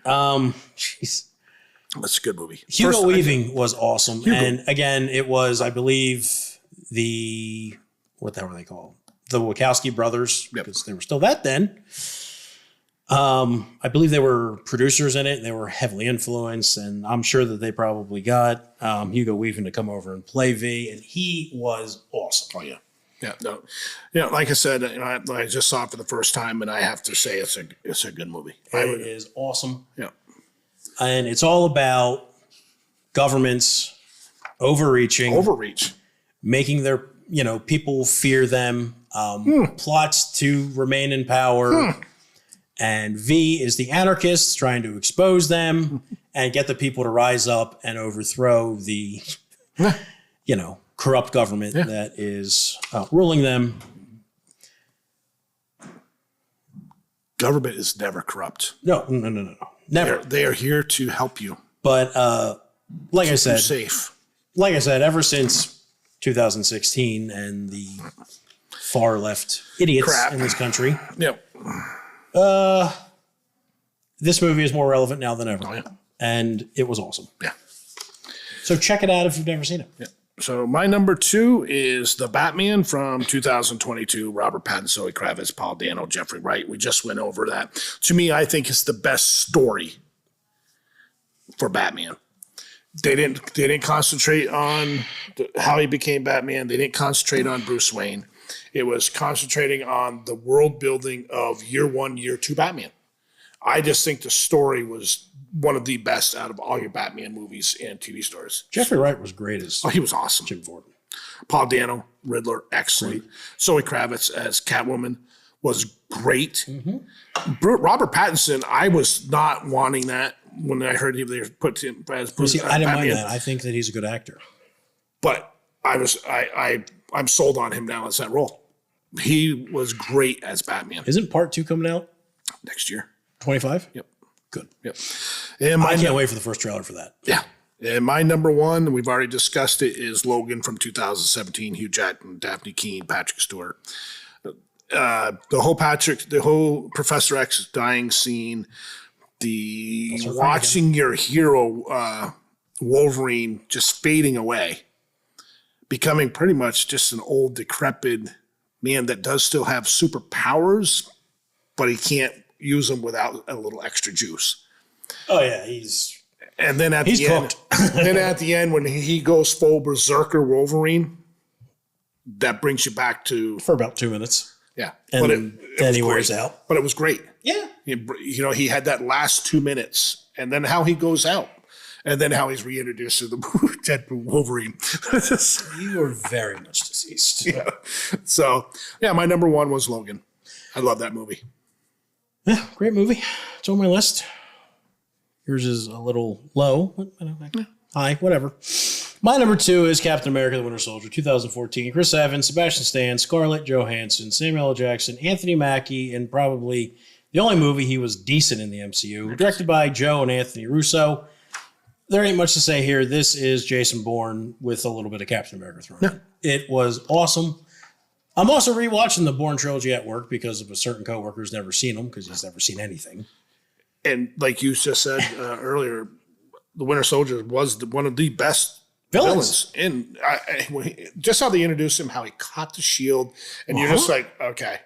Jeez. That's a good movie. Hugo Weaving was awesome. And again, it was, I believe, what the hell were they called? The Wachowski brothers, because they were still that then. I believe they were producers in it. They were heavily influenced, and I'm sure that they probably got Hugo Weaving to come over and play V, and he was awesome. Oh, yeah. Yeah, no, like I said, I just saw it for the first time, and I have to say it's a good movie. It is awesome. Yeah. And it's all about governments overreach, making their people fear them, plots to remain in power, and V is the anarchist trying to expose them and get the people to rise up and overthrow the corrupt government that is ruling them. Government is never corrupt. No. Never. They are here to help you. But like I said, safe. Like I said, ever since 2016 and the far left idiots in this country, this movie is more relevant now than ever. Oh, yeah. And it was awesome. Yeah. So check it out if you've never seen it. Yeah. So my number 2 is The Batman from 2022. Robert Pattinson, Zoe Kravitz, Paul Dano, Jeffrey Wright. We just went over that. To me, I think it's the best story for Batman. They didn't concentrate on how he became Batman. They didn't concentrate on Bruce Wayne. It was concentrating on the world building of year 1, year 2 Batman. I just think the story was one of the best out of all your Batman movies and TV stories. Jeffrey Wright was great as he was awesome. Jim Gordon. Paul Dano, Riddler, excellent. Great. Zoe Kravitz as Catwoman was great. Mm-hmm. Robert Pattinson, I was not wanting that when I heard they put him as Bruce. I didn't mind that. I think that he's a good actor. But I'm sold on him now as that role. He was great as Batman. Isn't part 2 coming out next year? 25? Yep. Good. Yep. And I can't wait for the first trailer for that. Yeah. And my number 1, we've already discussed it, is Logan from 2017. Hugh Jackman, Daphne Keane, Patrick Stewart. The whole Professor X dying scene, watching your hero Wolverine just fading away, becoming pretty much just an old decrepit man that does still have superpowers, but he can't use them without a little extra juice. Oh yeah, and then at the end, when he goes full berserker Wolverine, that brings you back to for about 2 minutes. Yeah, and then he wears out. But it was great. Yeah, he had that last 2 minutes, and then how he goes out, and then how he's reintroduced to the Deadpool Wolverine. You are very much deceased. Yeah. So my number 1 was Logan. I love that movie. Yeah, great movie. It's on my list. Yours is a little low, but high, whatever. My number 2 is Captain America: The Winter Soldier, 2014. Chris Evans, Sebastian Stan, Scarlett Johansson, Samuel L. Jackson, Anthony Mackie, and probably the only movie he was decent in the MCU. Directed by Joe and Anthony Russo. There ain't much to say here. This is Jason Bourne with a little bit of Captain America thrown in. It was awesome. I'm also rewatching the Bourne trilogy at work because of a certain coworker who's never seen them because he's never seen anything. And like you just said earlier, the Winter Soldier was one of the best villains. And just how they introduced him, how he caught the shield, and you're just like, okay,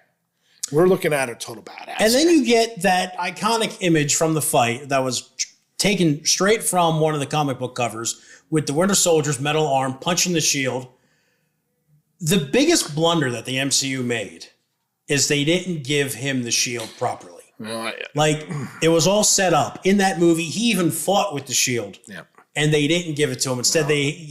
we're looking at a total badass. And then you get that iconic image from the fight that was taken straight from one of the comic book covers with the Winter Soldier's metal arm punching the shield. The biggest blunder that the MCU made is they didn't give him the shield properly. Like, it was all set up. In that movie, he even fought with the shield. Yeah. And they didn't give it to him. Instead, they,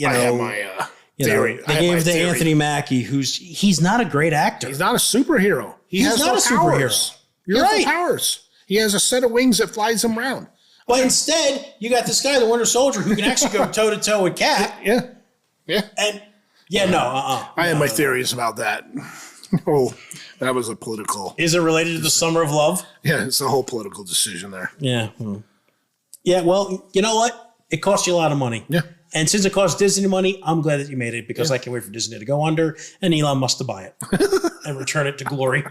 You know, Theory. they I have gave my it to theory. Anthony Mackie, he's not a great actor. He's not a superhero. He's not no a superhero. powers. You're he has right. No powers. He has a set of wings that flies him around. But instead, you got this guy, the Winter Soldier, who can actually go toe to toe with Cap. Yeah. Yeah. And I have my theories about that. Oh, that was a political. Is it related to the Summer of Love? Yeah, it's a whole political decision there. Yeah. Yeah, well, you know what? It cost you a lot of money. Yeah. And since it cost Disney money, I'm glad that you made it because I can't wait for Disney to go under and Elon Musk to buy it and return it to glory.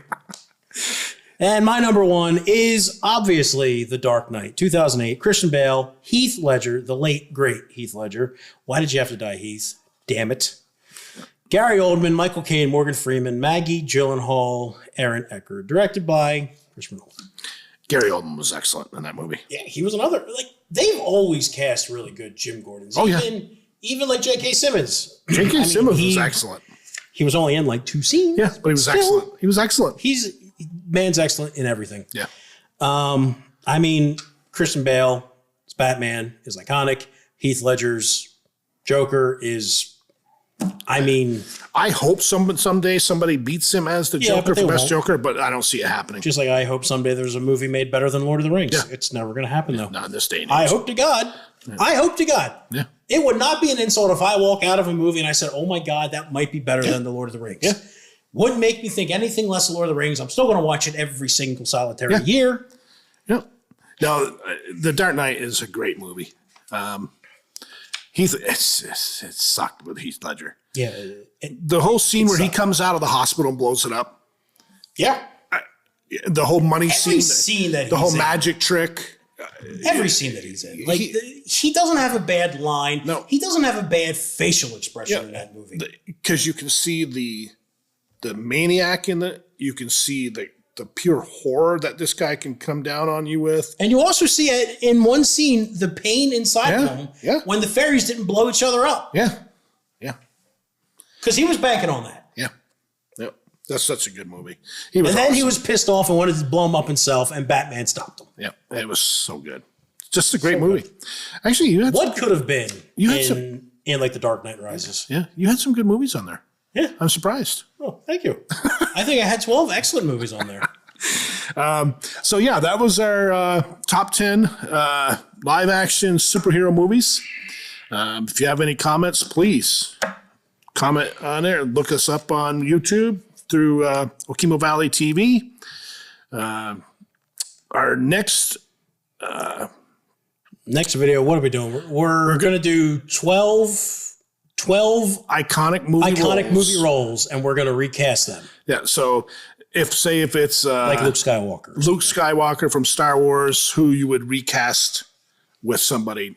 And my number one is obviously The Dark Knight, 2008. Christian Bale, Heath Ledger, the late, great Heath Ledger. Why did you have to die, Heath? Damn it. Gary Oldman, Michael Caine, Morgan Freeman, Maggie Gyllenhaal, Aaron Eckhart. Directed by Chris Nolan. Gary Oldman was excellent in that movie. Yeah, he was another. Like, they've always cast really good Jim Gordons. Oh, yeah. Even like J.K. Simmons. J.K. Simmons was excellent. He was only in like 2 scenes. Yeah, but he was excellent. He was excellent. Man's excellent in everything. Yeah. I mean, Christian Bale, his Batman is iconic. Heath Ledger's Joker is, I mean, I hope someday somebody beats him as the Joker for Best Joker, but I don't see it happening. Just like I hope someday there's a movie made better than Lord of the Rings. Yeah. It's never going to happen, though. Not in this day and age. I hope to God. Yeah. I hope to God. Yeah. It would not be an insult if I walk out of a movie and I said, oh my God, that might be better than the Lord of the Rings. Yeah. Wouldn't make me think anything less of Lord of the Rings. I'm still going to watch it every single solitary year. Yeah. No, The Dark Knight is a great movie. It sucked with Heath Ledger. Yeah. The whole scene where he comes out of the hospital and blows it up. Yeah. The whole money scene that the whole in. magic trick. Every scene that he's in. Like, he doesn't have a bad line. No. He doesn't have a bad facial expression in that movie. Because you can see the maniac in it. You can see the pure horror that this guy can come down on you with. And you also see it in one scene, the pain inside of him when the fairies didn't blow each other up. Yeah. Yeah. Because he was banking on that. Yeah. Yep. That's such a good movie. And then he was pissed off and wanted to blow him up himself, and Batman stopped him. Yeah. It was so good. Just a great movie. Good. Actually, you had what could have been in like The Dark Knight Rises. Yeah. You had some good movies on there. Yeah. I'm surprised. Oh, thank you. I think I had 12 excellent movies on there. So, yeah, that was our top 10 live action superhero movies. If you have any comments, please comment on there. Look us up on YouTube through Okemo Valley TV. Our next video, what are we doing? We're going to do 12 iconic movie roles, and we're going to recast them. Yeah. So if it's like Luke Skywalker from Star Wars, who you would recast with somebody,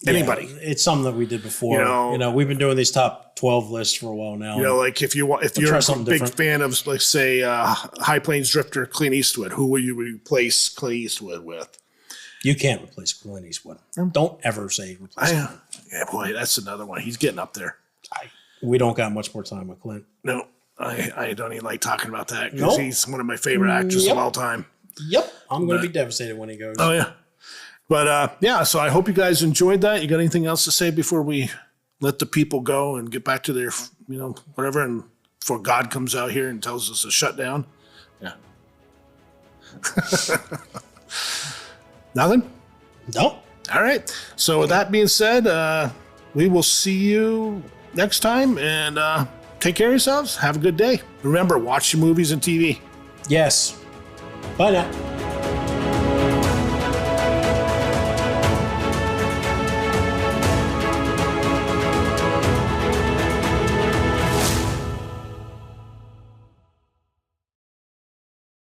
anybody. Yeah, it's something that we did before. You know, we've been doing these top 12 lists for a while now. You know, like if you're a big fan of, like, say, High Plains Drifter, Clint Eastwood, who will you replace Clint Eastwood with? You can't replace Clint Eastwood. Don't ever say replace Clint. Yeah, boy, that's another one. He's getting up there. We don't got much more time with Clint. No, I don't even like talking about that because he's one of my favorite actors of all time. Yep. I'm going to be devastated when he goes. Oh, yeah. But, so I hope you guys enjoyed that. You got anything else to say before we let the people go and get back to their, whatever, and before God comes out here and tells us to shut down? Yeah. Nothing? No. All right. So with that being said, we will see you next time, and take care of yourselves. Have a good day. Remember, watch your movies and TV. Yes. Bye now.